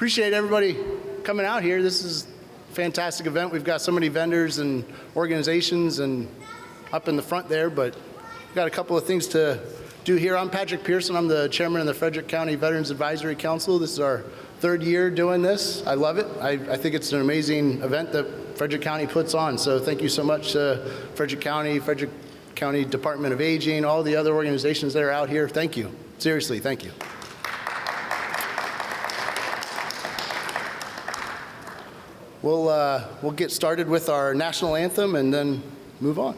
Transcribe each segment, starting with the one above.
Appreciate everybody coming out here. This is a fantastic event. We've got so many vendors and organizations and up in the front there, but we've got a couple of things to do here. I'm Patrick Pearson. I'm the chairman of the Frederick County Veterans Advisory Council. This is our third year doing this. I love it. I think it's an amazing event that Frederick County puts on. So thank you so much to Frederick County Department of Aging, all the other organizations that are out here. Thank you. Seriously, thank you. We'll get started with our national anthem and then move on.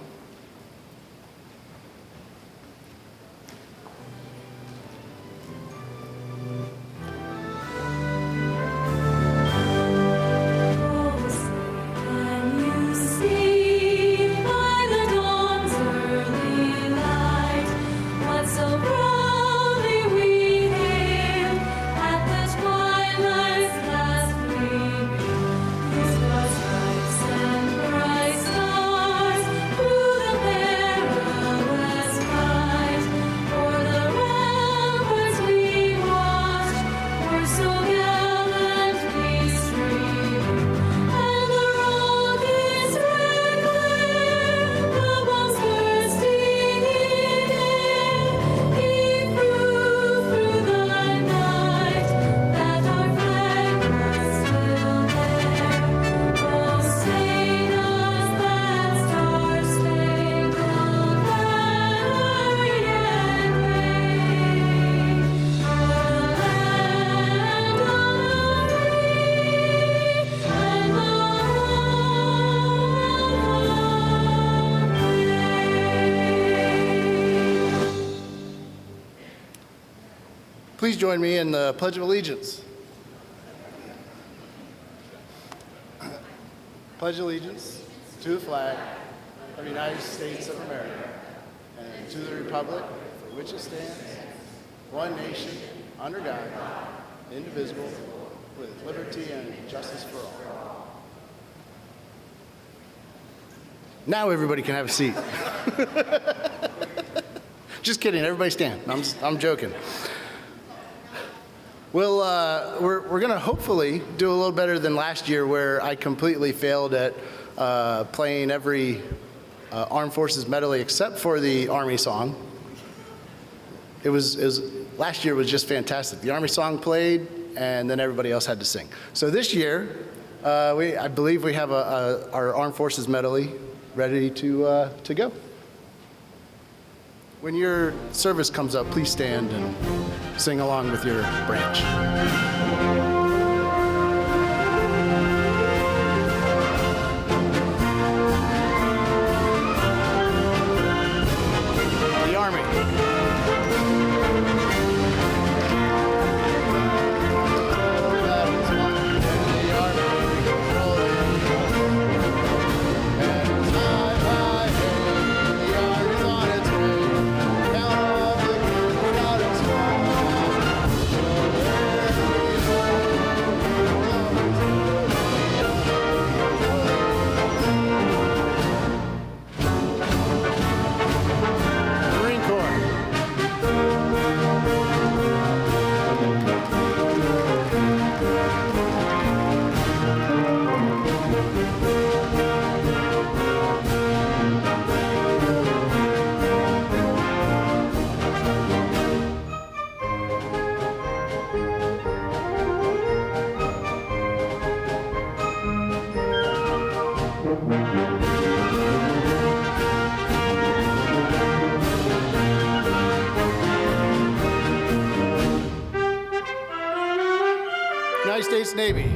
Please join me in the Pledge of Allegiance. Pledge allegiance to the flag of the United States of America and to the republic for which it stands, one nation, under God, indivisible, with liberty and justice for all. Now everybody can have a seat. Just kidding, everybody stand. I'm joking. We're going to hopefully do a little better than last year, where I completely failed at playing every Armed Forces medley except for the Army song. Last year was just fantastic. The Army song played, and then everybody else had to sing. So this year, I believe we have our Armed Forces medley ready to go. When your service comes up, please stand and sing along with your branch. The Army. United States Navy.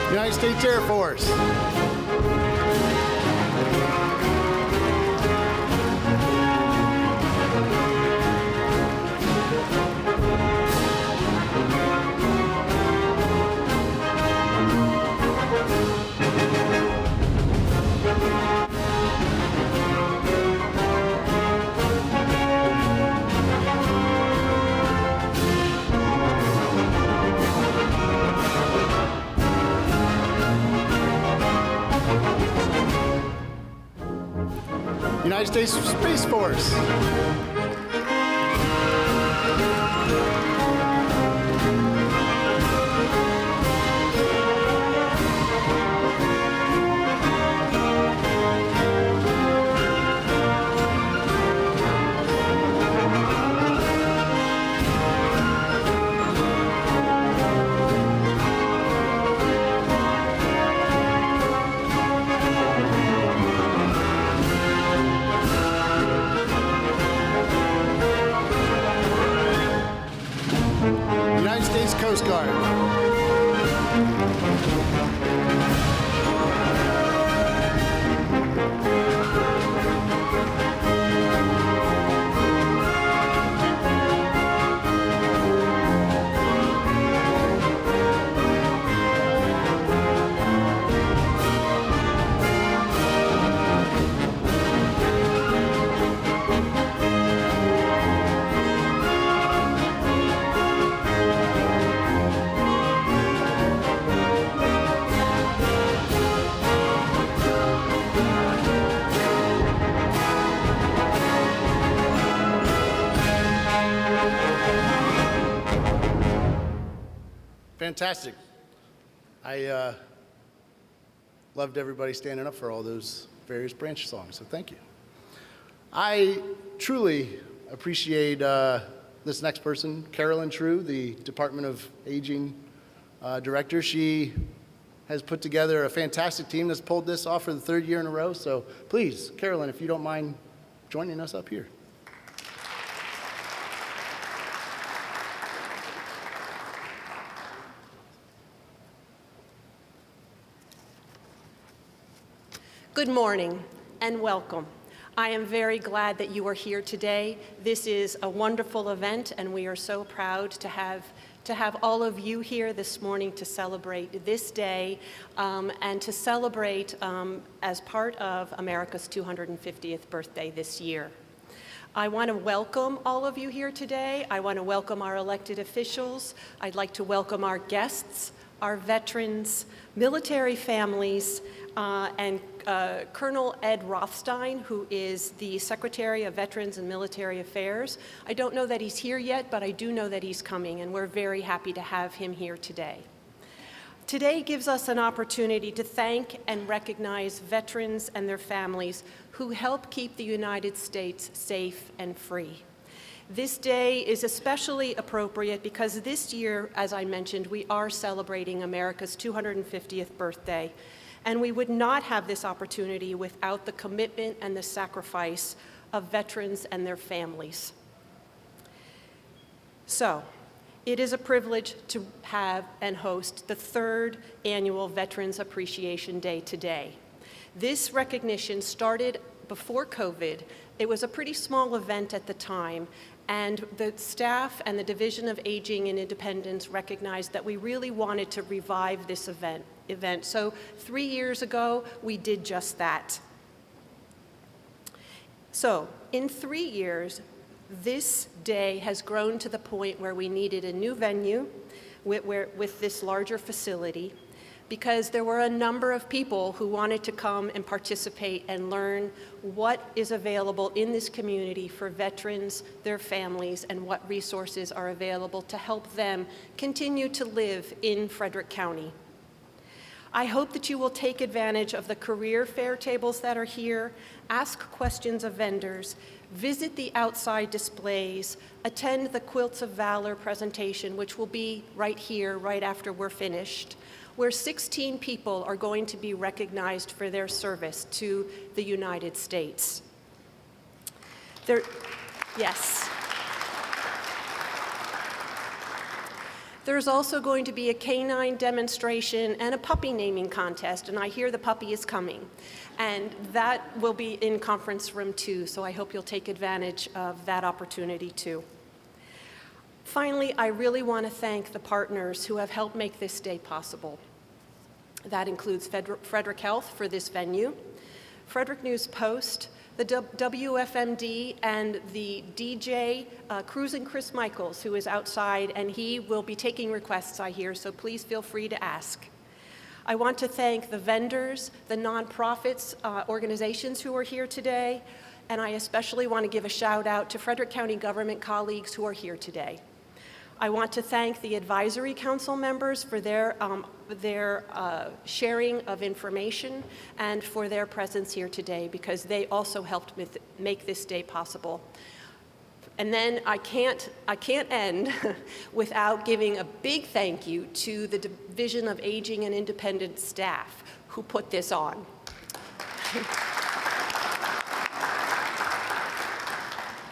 United States Air Force. United States Space Force. United States Coast Guard. Fantastic. I loved everybody standing up for all those various branch songs, so thank you. I truly appreciate this next person, Carolyn True, the Department of Aging Director. She has put together a fantastic team that's pulled this off for the third year in a row, so please, Carolyn, if you don't mind joining us up here. Good morning and welcome. I am very glad that you are here today. This is a wonderful event and we are so proud to have all of you here this morning to celebrate this day and to celebrate as part of America's 250th birthday this year. I want to welcome all of you here today. I want to welcome our elected officials. I'd like to welcome our guests, our veterans, military families, and Colonel Ed Rothstein, who is the Secretary of Veterans and Military Affairs. I don't know that he's here yet, but I do know that he's coming, and we're very happy to have him here today. Today gives us an opportunity to thank and recognize veterans and their families who help keep the United States safe and free. This day is especially appropriate because this year, as I mentioned, we are celebrating America's 250th birthday. And we would not have this opportunity without the commitment and the sacrifice of veterans and their families. So, it is a privilege to have and host the third annual Veterans Appreciation Day today. This recognition started before COVID. It was a pretty small event at the time, and the staff and the Division of Aging and Independence recognized that we really wanted to revive this event. So 3 years ago, we did just that. So in 3 years, this day has grown to the point where we needed a new venue with this larger facility, because there were a number of people who wanted to come and participate and learn what is available in this community for veterans, their families, and what resources are available to help them continue to live in Frederick County. I hope that you will take advantage of the career fair tables that are here, ask questions of vendors, visit the outside displays, attend the Quilts of Valor presentation, which will be right here, right after we're finished, where 16 people are going to be recognized for their service to the United States. Yes. There's also going to be a canine demonstration and a puppy naming contest, and I hear the puppy is coming. And that will be in conference room 2, so I hope you'll take advantage of that opportunity too. Finally, I really want to thank the partners who have helped make this day possible. That includes Frederick Health for this venue, Frederick News Post, the WFMD, and the DJ, Cruising Chris Michaels, who is outside, and he will be taking requests, I hear, so please feel free to ask. I want to thank the vendors, the nonprofits, organizations who are here today, and I especially want to give a shout out to Frederick County government colleagues who are here today. I want to thank the advisory council members for their sharing of information and for their presence here today, because they also helped make this day possible. And then I can't end without giving a big thank you to the Division of Aging and Independent staff who put this on.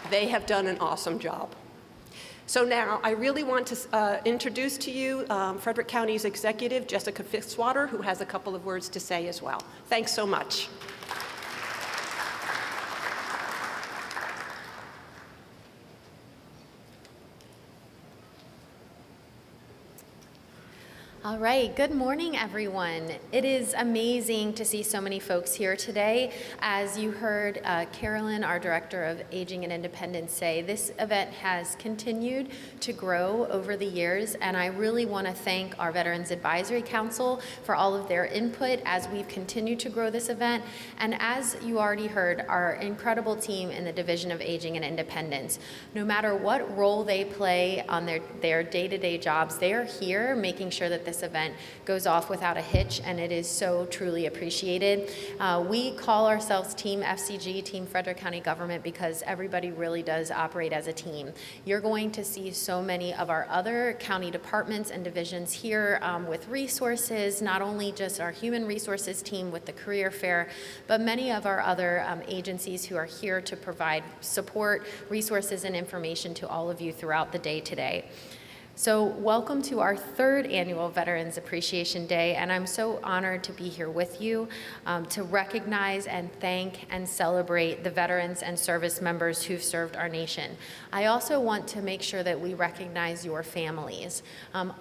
They have done an awesome job. So now I really want to introduce to you Frederick County's executive, Jessica Fitzwater, who has a couple of words to say as well. Thanks so much. All right, good morning, everyone. It is amazing to see so many folks here today. As you heard Carolyn, our Director of Aging and Independence, say, this event has continued to grow over the years, and I really want to thank our Veterans Advisory Council for all of their input as we've continued to grow this event. And as you already heard, our incredible team in the Division of Aging and Independence. No matter what role they play on their day-to-day jobs, they are here making sure that this event goes off without a hitch, and it is so truly appreciated. We call ourselves Team FCG, Team Frederick County Government, because everybody really does operate as a team. You're going to see so many of our other county departments and divisions here with resources, not only just our human resources team with the career fair, but many of our other agencies who are here to provide support, resources, and information to all of you throughout the day today. So welcome to our third annual Veterans Appreciation Day, and I'm so honored to be here with you to recognize and thank and celebrate the veterans and service members who've served our nation. I also want to make sure that we recognize your families.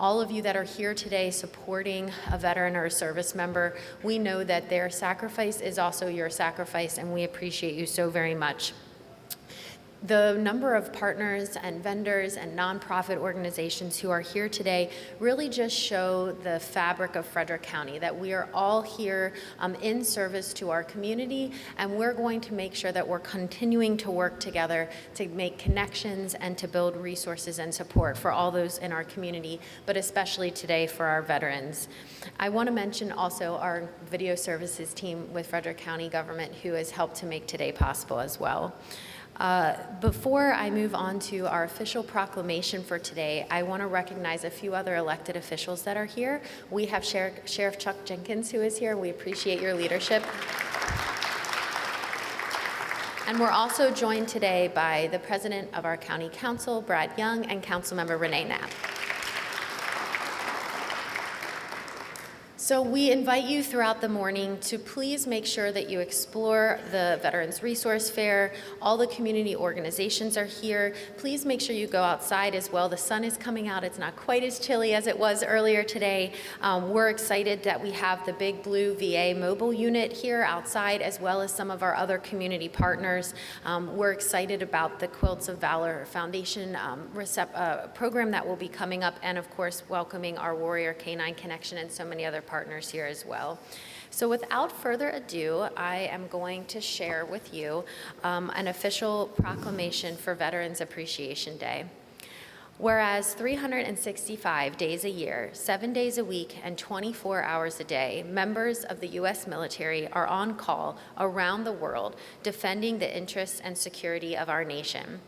All of you that are here today supporting a veteran or a service member, we know that their sacrifice is also your sacrifice, and we appreciate you so very much. The number of partners and vendors and nonprofit organizations who are here today really just show the fabric of Frederick County, that we are all here in service to our community, and we're going to make sure that we're continuing to work together to make connections and to build resources and support for all those in our community, but especially today for our veterans. I want to mention also our video services team with Frederick County Government, who has helped to make today possible as well. Before I move on to our official proclamation for today, I want to recognize a few other elected officials that are here. We have Sheriff Chuck Jenkins, who is here. We appreciate your leadership. And we're also joined today by the President of our County Council, Brad Young, and Councilmember Renee Knapp. So we invite you throughout the morning to please make sure that you explore the Veterans Resource Fair. All the community organizations are here. Please make sure you go outside as well. The sun is coming out. It's not quite as chilly as it was earlier today. We're excited that we have the Big Blue VA mobile unit here outside, as well as some of our other community partners. We're excited about the Quilts of Valor Foundation program that will be coming up, and of course welcoming our Warrior Canine Connection and so many other partners here as well. So without further ado, I am going to share with you an official proclamation for Veterans Appreciation Day. Whereas 365 days a year, 7 days a week, and 24 hours a day, members of the U.S. military are on call around the world defending the interests and security of our nation.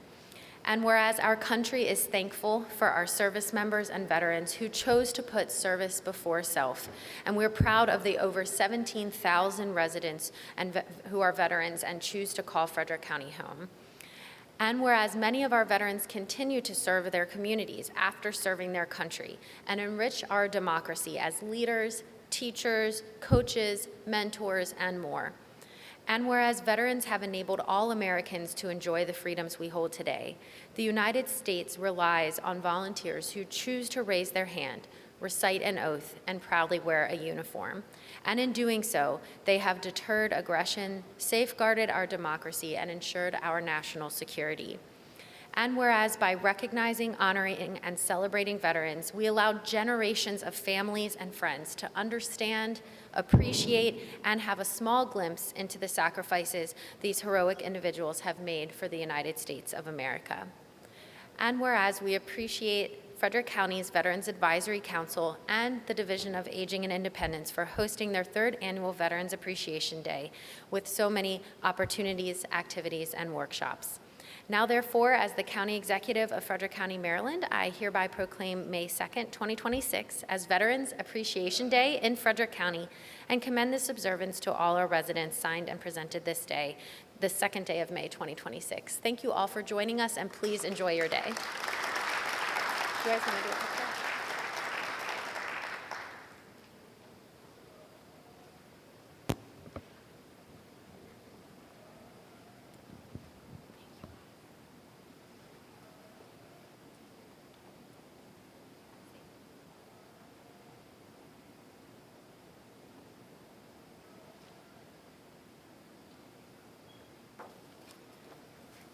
And whereas our country is thankful for our service members and veterans who chose to put service before self, and we're proud of the over 17,000 residents who are veterans and choose to call Frederick County home. And whereas many of our veterans continue to serve their communities after serving their country and enrich our democracy as leaders, teachers, coaches, mentors, and more. And whereas veterans have enabled all Americans to enjoy the freedoms we hold today, the United States relies on volunteers who choose to raise their hand, recite an oath, and proudly wear a uniform. And in doing so, they have deterred aggression, safeguarded our democracy, and ensured our national security. And whereas by recognizing, honoring, and celebrating veterans, we allow generations of families and friends to understand, appreciate, and have a small glimpse into the sacrifices these heroic individuals have made for the United States of America. And whereas we appreciate Frederick County's Veterans Advisory Council and the Division of Aging and Independence for hosting their 3rd annual Veterans Appreciation Day with so many opportunities, activities, and workshops. Now, therefore, as the County Executive of Frederick County, Maryland, I hereby proclaim May 2nd, 2026 as Veterans Appreciation Day in Frederick County and commend this observance to all our residents signed and presented this day, the 2nd day of May 2026. Thank you all for joining us, and please enjoy your day. You guys want to do a picture?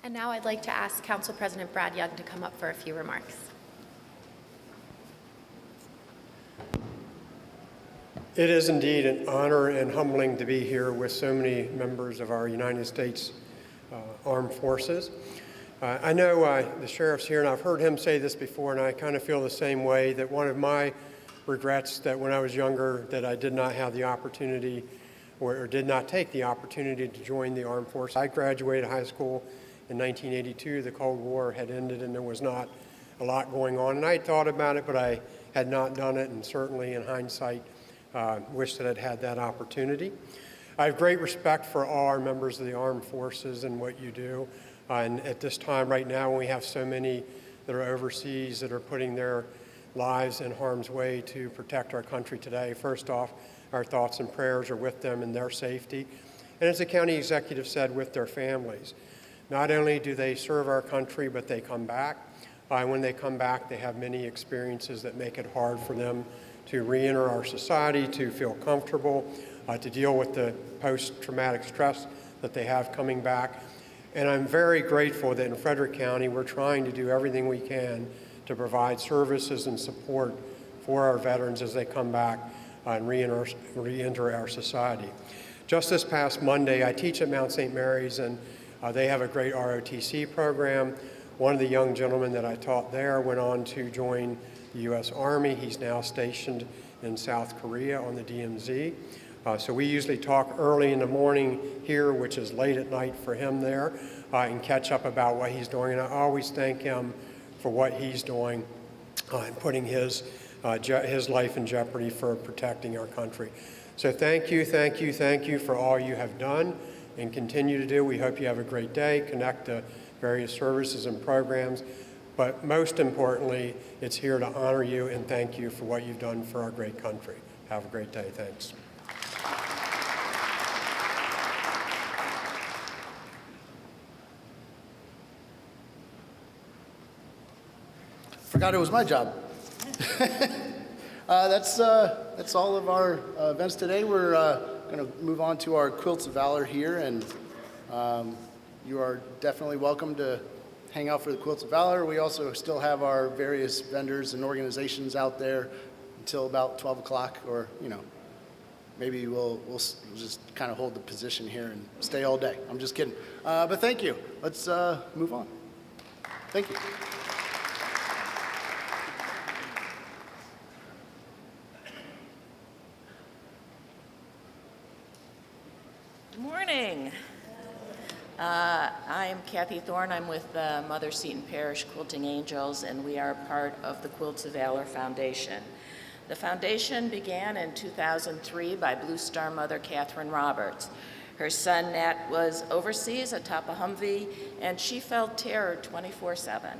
And now I'd like to ask Council President Brad Young to come up for a few remarks. It is indeed an honor and humbling to be here with so many members of our United States Armed Forces. I know the sheriff's here, and I've heard him say this before, and I kind of feel the same way, that one of my regrets that when I was younger that I did not have the opportunity or did not take the opportunity to join the Armed Forces. I graduated high school in 1982. The Cold War had ended and there was not a lot going on. And I had thought about it, but I had not done it, and certainly in hindsight, wish that I'd had that opportunity. I have great respect for all our members of the Armed Forces and what you do. And at this time right now, when we have so many that are overseas that are putting their lives in harm's way to protect our country today, first off, our thoughts and prayers are with them and their safety. And as the county executive said, with their families. Not only do they serve our country, but they come back. When they come back, they have many experiences that make it hard for them to re-enter our society, to feel comfortable, to deal with the post-traumatic stress that they have coming back. And I'm very grateful that in Frederick County, we're trying to do everything we can to provide services and support for our veterans as they come back and re-enter our society. Just this past Monday, I teach at Mount St. Mary's, and they have a great ROTC program. One of the young gentlemen that I taught there went on to join the U.S. Army. He's now stationed in South Korea on the DMZ. So we usually talk early in the morning here, which is late at night for him there, and catch up about what he's doing. And I always thank him for what he's doing and putting his life in jeopardy for protecting our country. So thank you, thank you, thank you for all you have done and continue to do. We hope you have a great day, connect to various services and programs. But most importantly, it's here to honor you and thank you for what you've done for our great country. Have a great day. Thanks. Forgot it was my job. That's all of our events today. We're going to move on to our Quilts of Valor here, and you are definitely welcome to hang out for the Quilts of Valor. We also still have our various vendors and organizations out there until about 12 o'clock, or, you know, maybe we'll just kind of hold the position here and stay all day. I'm just kidding. But thank you. Let's move on. Thank you. Good morning. I'm Kathy Thorne. I'm with Mother Seton Parish Quilting Angels, and we are part of the Quilts of Valor Foundation. The foundation began in 2003 by Blue Star mother Catherine Roberts. Her son Nat was overseas atop a Humvee, and she felt terror 24/7.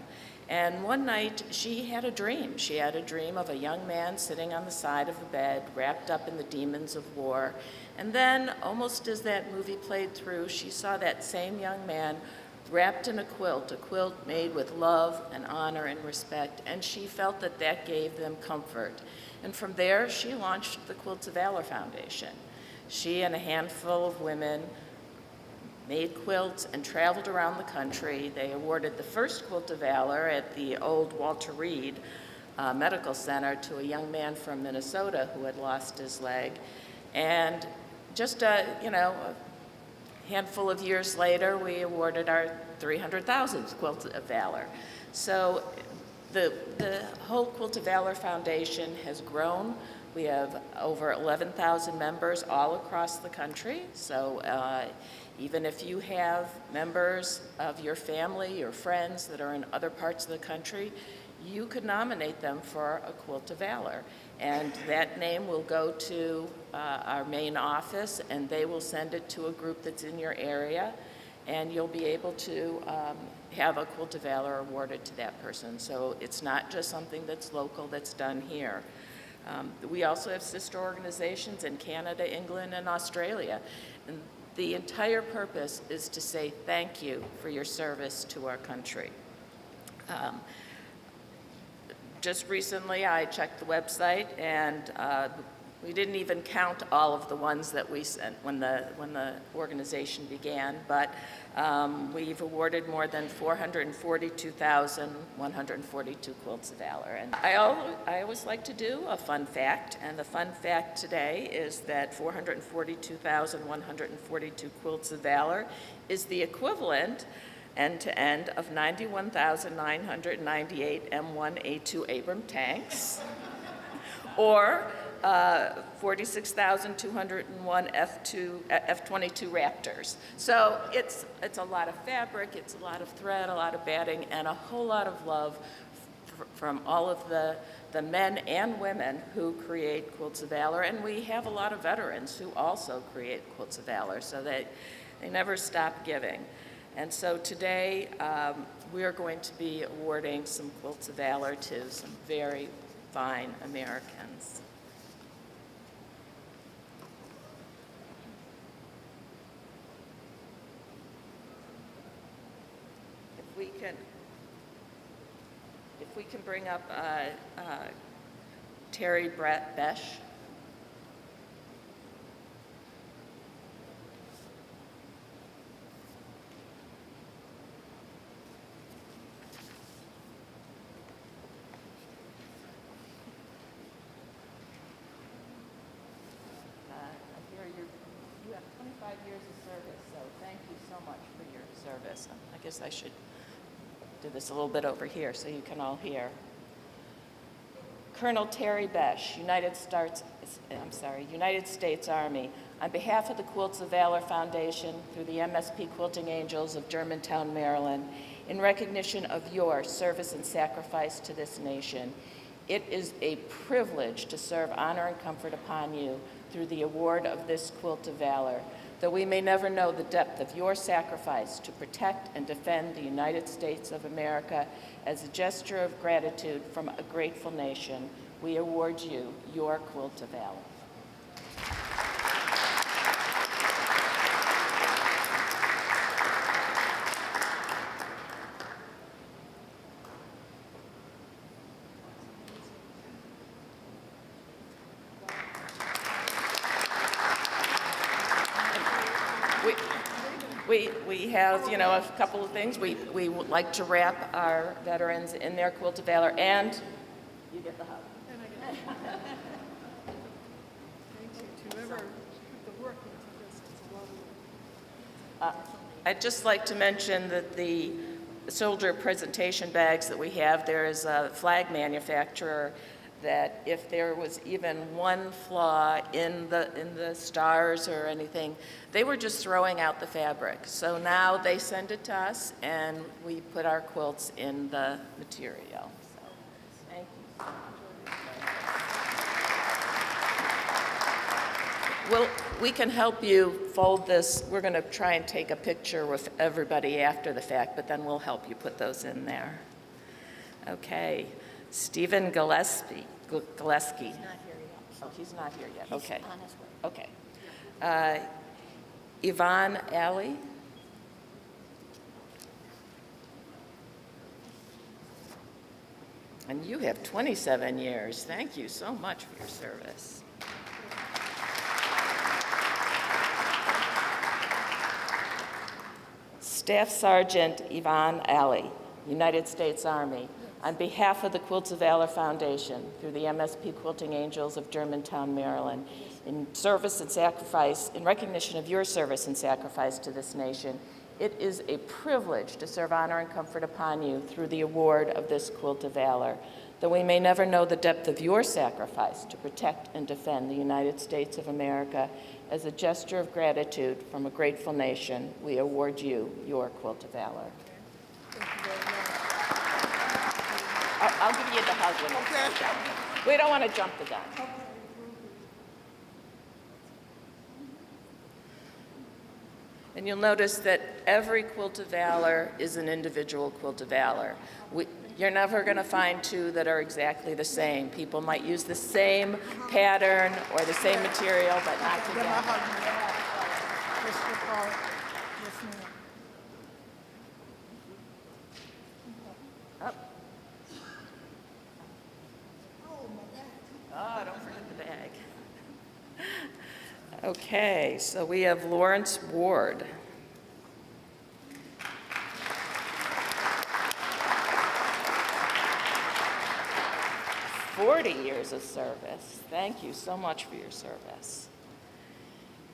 And one night she had a dream. She had a dream of a young man sitting on the side of the bed, wrapped up in the demons of war. And then, almost as that movie played through, she saw that same young man wrapped in a quilt made with love and honor and respect, and she felt that that gave them comfort. And from there, she launched the Quilts of Valor Foundation. She and a handful of women made quilts, and traveled around the country. They awarded the first Quilt of Valor at the old Walter Reed Medical Center to a young man from Minnesota who had lost his leg. And just a handful of years later, we awarded our 300,000th Quilt of Valor. So the whole Quilt of Valor Foundation has grown. We have over 11,000 members all across the country. So even if you have members of your family, your friends that are in other parts of the country, you could nominate them for a Quilt of Valor. And that name will go to our main office, and they will send it to a group that's in your area, and you'll be able to have a Quilt of Valor awarded to that person. So it's not just something that's local, that's done here. We also have sister organizations in Canada, England, and Australia. And the entire purpose is to say thank you for your service to our country. Just recently, I checked the website, and we didn't even count all of the ones that we sent when the organization began, but we've awarded more than 442,142 Quilts of Valor. And I always like to do a fun fact, and the fun fact today is that 442,142 Quilts of Valor is the equivalent end-to-end of 91,998 M1A2 Abram tanks, or 46,201 F-22 Raptors. So it's a lot of fabric, it's a lot of thread, a lot of batting, and a whole lot of love from all of the men and women who create Quilts of Valor. And we have a lot of veterans who also create Quilts of Valor, so they never stop giving. And so today, we are going to be awarding some Quilts of Valor to some very fine Americans. If we can bring up Terry Besh. You have 25 years of service, so thank you so much for your service. I guess I should do this a little bit over here so you can all hear. Colonel Terry Besh, United States Army. On behalf of the Quilts of Valor Foundation, through the MSP Quilting Angels of Germantown, Maryland, in recognition of your service and sacrifice to this nation, it is a privilege to serve honor and comfort upon you through the award of this Quilt of Valor. Though we may never know the depth of your sacrifice to protect and defend the United States of America, as a gesture of gratitude from a grateful nation, we award you your Quilt of Valor. We have, a couple of things. We would like to wrap our veterans in their Quilt of Valor, and you get the hug. I'd just like to mention that the soldier presentation bags that we have, there is a flag manufacturer that if there was even one flaw in the stars or anything, they were just throwing out the fabric. So now they send it to us, and we put our quilts in the material. So, thank you so much. Well, we can help you fold this. We're going to try and take a picture with everybody after the fact, but then we'll help you put those in there. Okay. Stephen Gillespie. He's not here yet. Oh, he's not here yet. Okay. He's on his way. Okay. Yvonne Alley. And you have 27 years. Thank you so much for your service. Staff Sergeant Yvonne Alley, United States Army, on behalf of the Quilts of Valor Foundation, through the MSP Quilting Angels of Germantown, Maryland, in service and sacrifice, in recognition of your service and sacrifice to this nation, it is a privilege to serve honor and comfort upon you through the award of this Quilt of Valor. Though we may never know the depth of your sacrifice to protect and defend the United States of America, as a gesture of gratitude from a grateful nation, we award you your Quilt of Valor. I'll give you the hug when it's done. We don't want to jump the gun. And you'll notice that every Quilt of Valor is an individual Quilt of Valor. You're never going to find two that are exactly the same. People might use the same pattern or the same material, but not together. Oh, don't forget the bag. Okay, so we have Lawrence Ward. "40 years of service. Thank you so much for your service."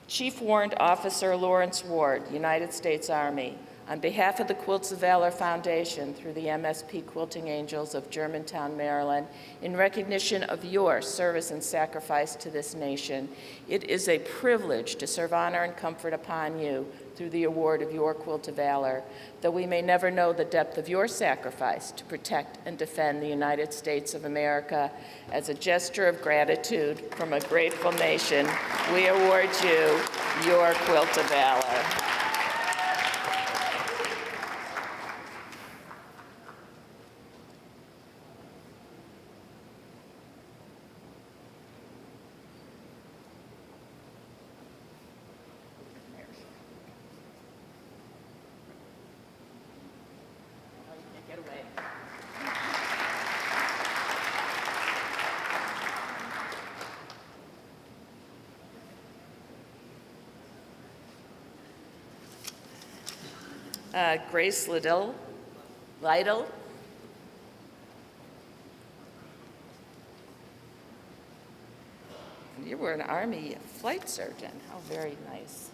Chief Warrant Officer Lawrence Ward, United States Army, on behalf of the Quilts of Valor Foundation through the MSP Quilting Angels of Germantown, Maryland, in recognition of your service and sacrifice to this nation, it is a privilege to serve honor and comfort upon you through the award of your Quilt of Valor. Though we may never know the depth of your sacrifice to protect and defend the United States of America, as a gesture of gratitude from a grateful nation, we award you your Quilt of Valor. Grace Lytle. You were an Army flight surgeon. How very nice.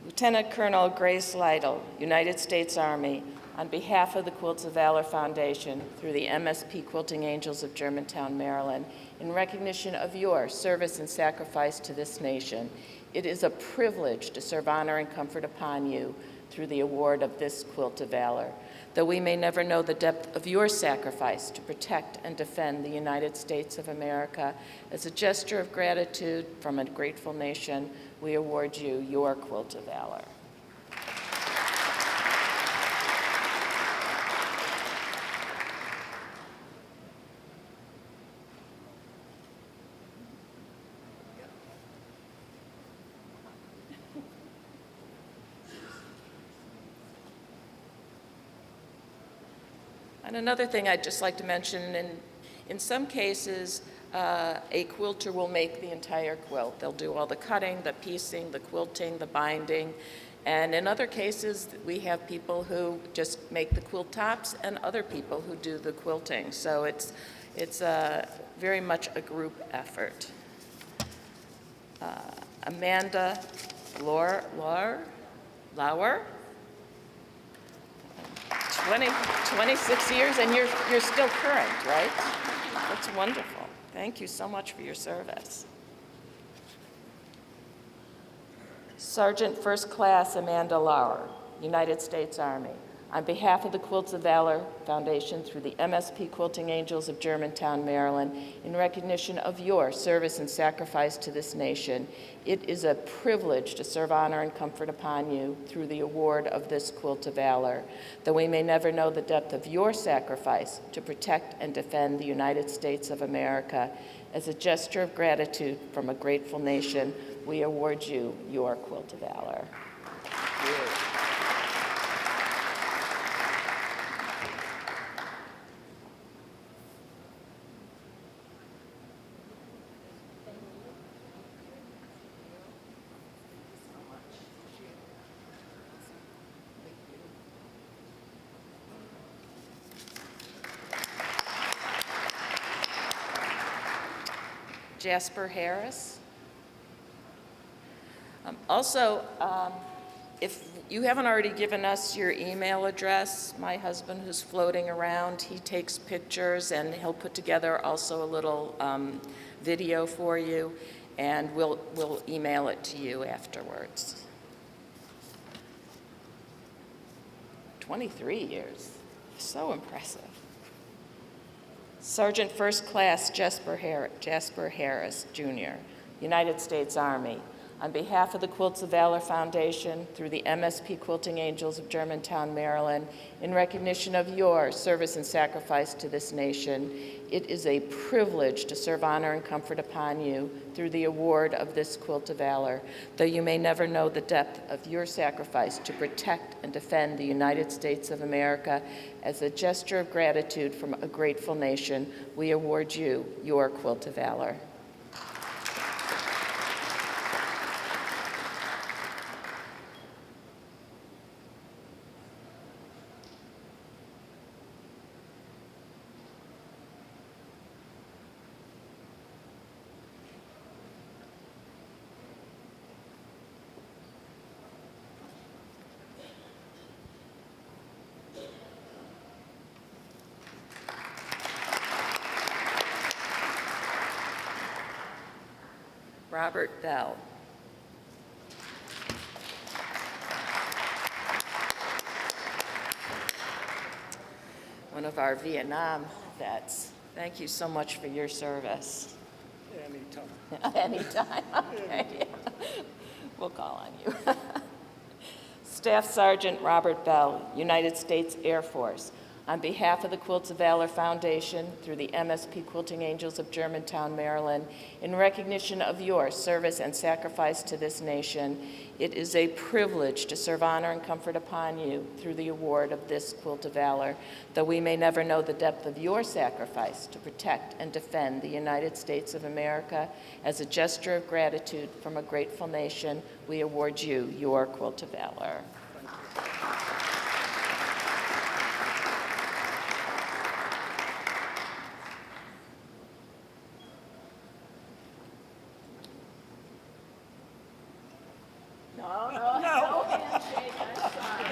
Lieutenant Colonel Grace Lytle, United States Army, on behalf of the Quilts of Valor Foundation through the MSP Quilting Angels of Germantown, Maryland, in recognition of your service and sacrifice to this nation, it is a privilege to serve honor and comfort upon you through the award of this Quilt of Valor. Though we may never know the depth of your sacrifice to protect and defend the United States of America, as a gesture of gratitude from a grateful nation, we award you your Quilt of Valor. And another thing I'd just like to mention, in some cases, a quilter will make the entire quilt. They'll do all the cutting, the piecing, the quilting, the binding. And in other cases, we have people who just make the quilt tops and other people who do the quilting. So it's very much a group effort. Amanda Lauer? 26 years, and you're still current, right? That's wonderful. Thank you so much for your service. Sergeant First Class Amanda Lauer, United States Army, on behalf of the Quilts of Valor Foundation through the MSP Quilting Angels of Germantown, Maryland, in recognition of your service and sacrifice to this nation, it is a privilege to serve honor and comfort upon you through the award of this Quilt of Valor. Though we may never know the depth of your sacrifice to protect and defend the United States of America, as a gesture of gratitude from a grateful nation, we award you your Quilt of Valor. Thank you. Jasper Harris. Also, if you haven't already given us your email address, my husband who's floating around, he takes pictures and he'll put together also a little video for you, and we'll email it to you afterwards. 23 years, so impressive. Sergeant First Class Jasper Harris, Jr., United States Army. On behalf of the Quilts of Valor Foundation, through the MSP Quilting Angels of Germantown, Maryland, in recognition of your service and sacrifice to this nation, it is a privilege to serve honor and comfort upon you through the award of this Quilt of Valor. Though you may never know the depth of your sacrifice to protect and defend the United States of America, as a gesture of gratitude from a grateful nation, we award you your Quilt of Valor. Robert Bell. One of our Vietnam vets. Thank you so much for your service. Anytime. Anytime, okay. Yeah. We'll call on you. Staff Sergeant Robert Bell, United States Air Force. On behalf of the Quilts of Valor Foundation, through the MSP Quilting Angels of Germantown, Maryland, in recognition of your service and sacrifice to this nation, it is a privilege to serve honor and comfort upon you through the award of this Quilt of Valor. Though we may never know the depth of your sacrifice to protect and defend the United States of America, as a gesture of gratitude from a grateful nation, we award you your Quilt of Valor. No handshake, I'm sorry.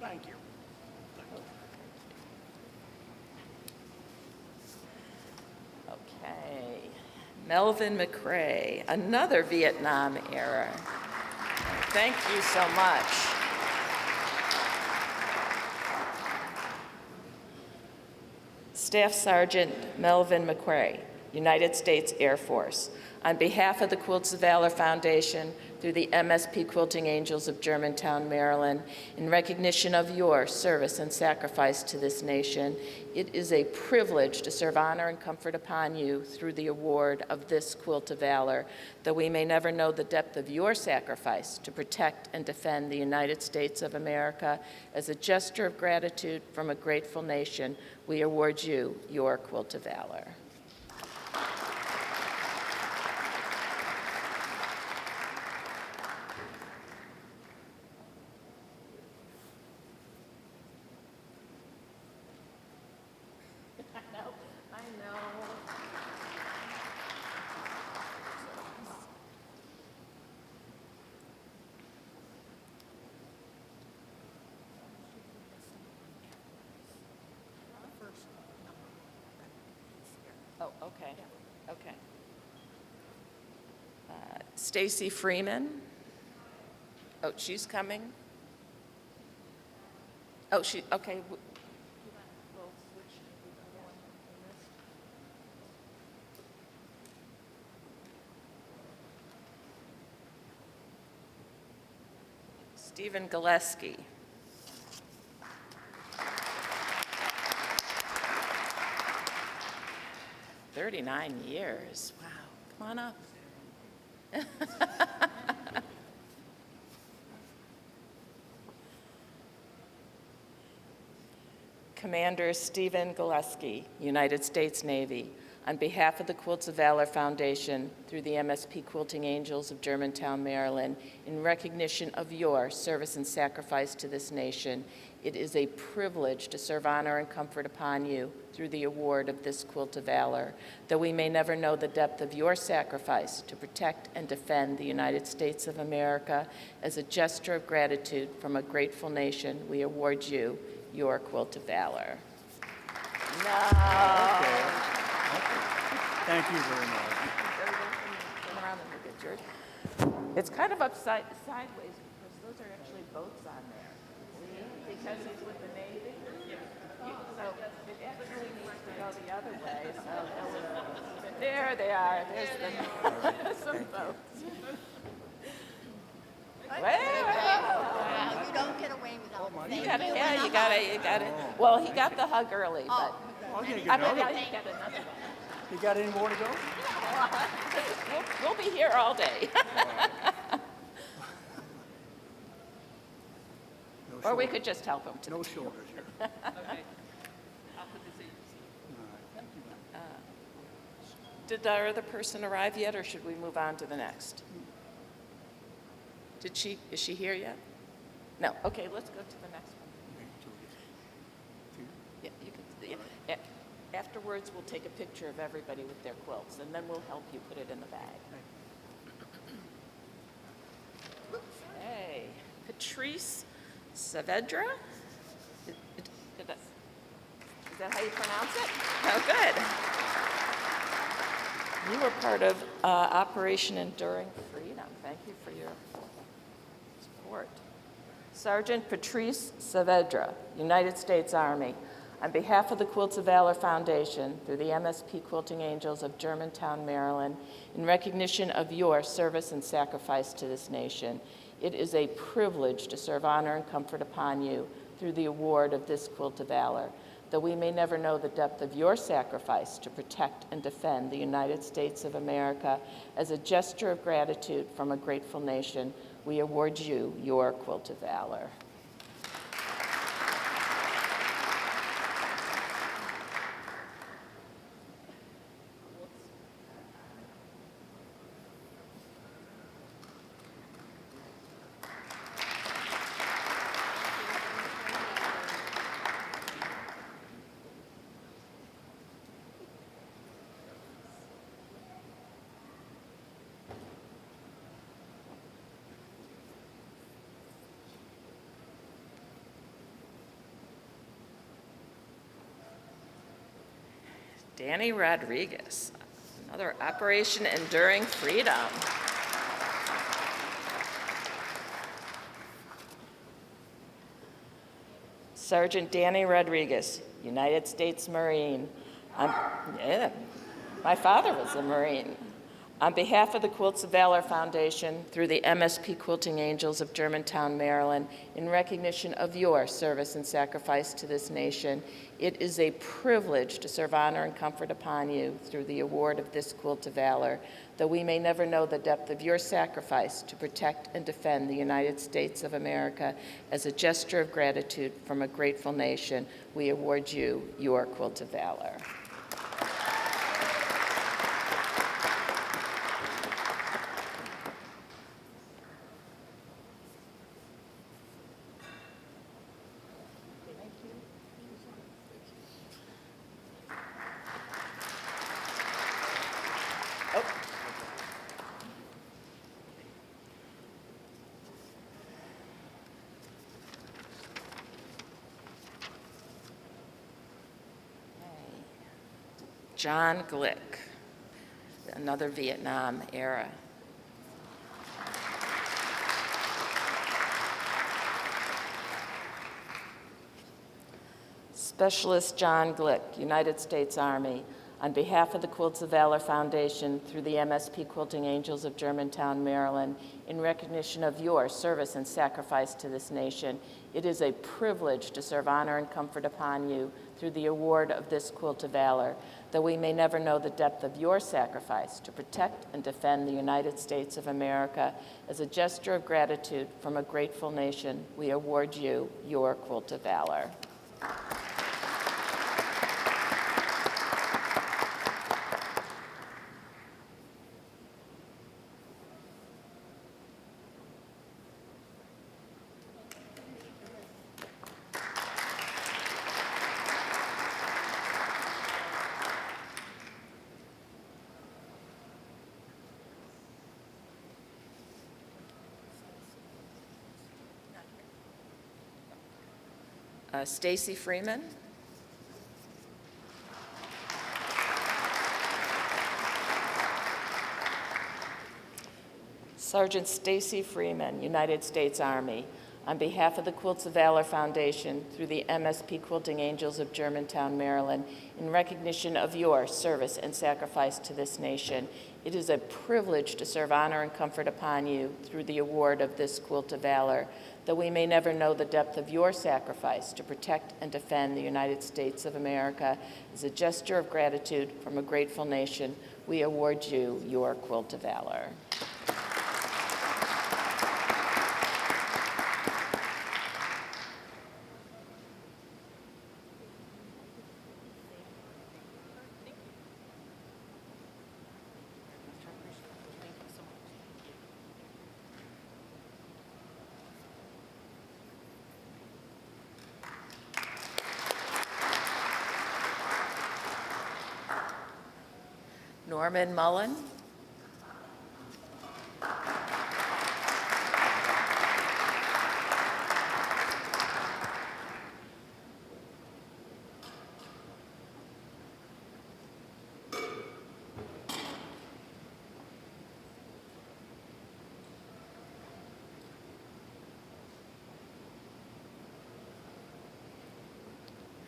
Thank you. Okay. Melvin McCrae, another Vietnam era. Thank you so much. Staff Sergeant Melvin McCrae, United States Air Force. On behalf of the Quilts of Valor Foundation, through the MSP Quilting Angels of Germantown, Maryland, in recognition of your service and sacrifice to this nation, it is a privilege to serve honor and comfort upon you through the award of this Quilt of Valor. Though we may never know the depth of your sacrifice to protect and defend the United States of America, as a gesture of gratitude from a grateful nation, we award you your Quilt of Valor. I know. Oh, okay. Okay. Stacy Freeman. Oh, she's coming. Oh, okay. Stephen Gillespie. "39 years. Wow. Come on up. Commander Stephen Gillespie, United States Navy. On behalf of the Quilts of Valor Foundation, through the MSP Quilting Angels of Germantown, Maryland, in recognition of your service and sacrifice to this nation, it is a privilege to serve honor and comfort upon you through the award of this Quilt of Valor. Though we may never know the depth of your sacrifice to protect and defend the United States of America, as a gesture of gratitude from a grateful nation, we award you your Quilt of Valor. Thank you very much. Turn around and look at yours. It's kind of sideways because those are actually boats on there. See? Because he's with the Navy. So it actually needs to go the other way. So there they are. There's some boats. You don't get away without it. You got it. Well, he got the hug early, but Okay, good. I mean, yeah, he got another one. You got any more to go? We'll be here all day. Or we could just help him to. No shoulders here. Did our other person arrive yet, or should we move on to the next? Is she here yet? No. Okay, let's go to the next one. Yeah, you can. Yeah. Afterwards, we'll take a picture of everybody with their quilts, and then we'll help you put it in the bag. Okay. Patrice Saavedra? Is that how you pronounce it? Oh, good. You were part of Operation Enduring Freedom. Thank you for your support. Sergeant Patrice Saavedra, United States Army. On behalf of the Quilts of Valor Foundation, through the MSP Quilting Angels of Germantown, Maryland, in recognition of your service and sacrifice to this nation, it is a privilege to serve honor and comfort upon you through the award of this Quilt of Valor. Though we may never know the depth of your sacrifice to protect and defend the United States of America, as a gesture of gratitude from a grateful nation, we award you your Quilt of Valor. Danny Rodriguez, another Operation Enduring Freedom. Sergeant Danny Rodriguez, United States Marine. My father was a Marine. On behalf of the Quilts of Valor Foundation, through the MSP Quilting Angels of Germantown, Maryland, in recognition of your service and sacrifice to this nation, it is a privilege to serve honor and comfort upon you through the award of this Quilt of Valor. Though we may never know the depth of your sacrifice to protect and defend the United States of America, as a gesture of gratitude from a grateful nation, we award you your Quilt of Valor. John Glick, another Vietnam era. Specialist John Glick, United States Army. On behalf of the Quilts of Valor Foundation, through the MSP Quilting Angels of Germantown, Maryland, in recognition of your service and sacrifice to this nation, it is a privilege to serve honor and comfort upon you through the award of this Quilt of Valor. Though we may never know the depth of your sacrifice to protect and defend the United States of America, as a gesture of gratitude from a grateful nation, we award you your Quilt of Valor. Stacy Freeman. Sergeant Stacy Freeman, United States Army, on behalf of the Quilts of Valor Foundation through the MSP Quilting Angels of Germantown, Maryland, in recognition of your service and sacrifice to this nation, it is a privilege to serve honor and comfort upon you through the award of this Quilt of Valor. Though we may never know the depth of your sacrifice to protect and defend the United States of America, as a gesture of gratitude from a grateful nation, we award you your Quilt of Valor. Norman Mullen.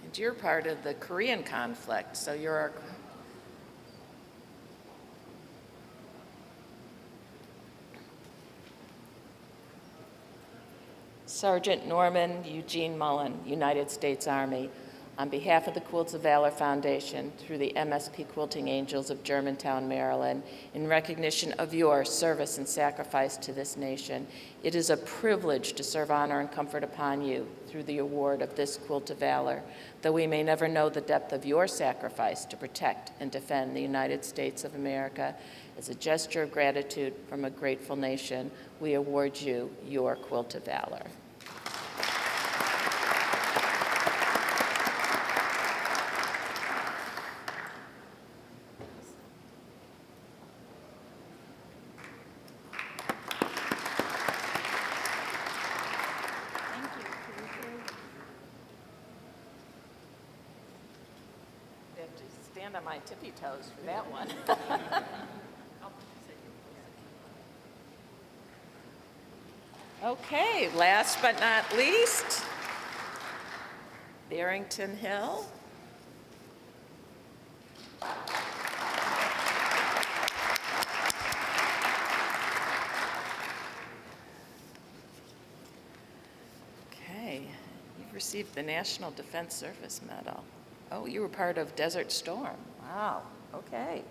And you're part of the Korean conflict, so you're our Sergeant Norman Eugene Mullen, United States Army, on behalf of the Quilts of Valor Foundation through the MSP Quilting Angels of Germantown, Maryland, in recognition of your service and sacrifice to this nation, it is a privilege to serve honor and comfort upon you through the award of this Quilt of Valor. Though we may never know the depth of your sacrifice to protect and defend the United States of America, as a gesture of gratitude from a grateful nation, we award you your Quilt of Valor. Stand on my tippy toes for that one. Okay, last but not least, Barrington Hill. Okay, you've received the National Defense Service Medal. Oh, you were part of Desert Storm. Wow, okay.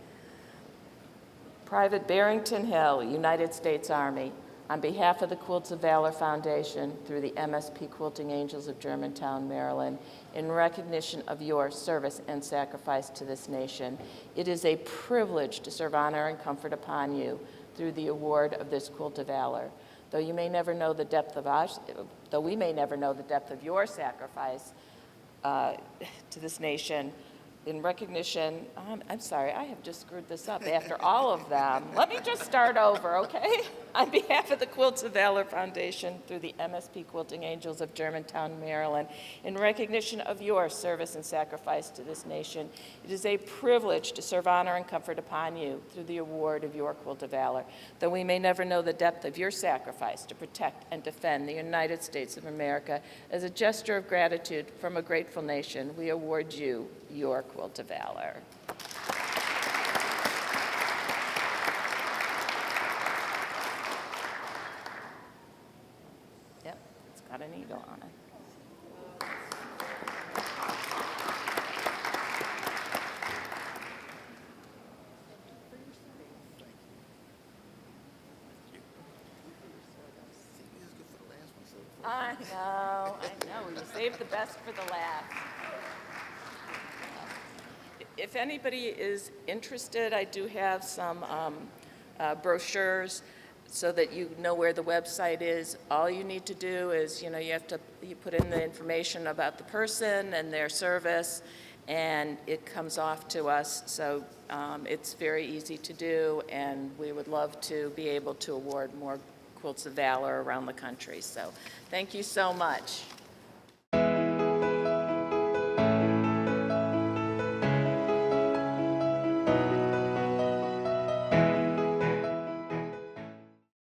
Private Barrington Hill, United States Army, on behalf of the Quilts of Valor Foundation through the MSP Quilting Angels of Germantown, Maryland, in recognition of your service and sacrifice to this nation, it is a privilege to serve honor and comfort upon you through the award of this Quilt of Valor. Though you may never know the depth of though we may never know the depth of your sacrifice to this nation, in recognition, I'm sorry, I have just screwed this up after all of them. Let me just start over, okay? On behalf of the Quilts of Valor Foundation through the MSP Quilting Angels of Germantown, Maryland, in recognition of your service and sacrifice to this nation, it is a privilege to serve honor and comfort upon you through the award of your Quilt of Valor. Though we may never know the depth of your sacrifice to protect and defend the United States of America, as a gesture of gratitude from a grateful nation, we award you your Quilt of Valor. Yep, it's got an eagle on it. I know. You saved the best for the last. If anybody is interested, I do have some brochures so that you know where the website is. All you need to do is, you put in the information about the person and their service, and it comes off to us. So it's very easy to do, and we would love to be able to award more Quilts of Valor around the country. So thank you so much.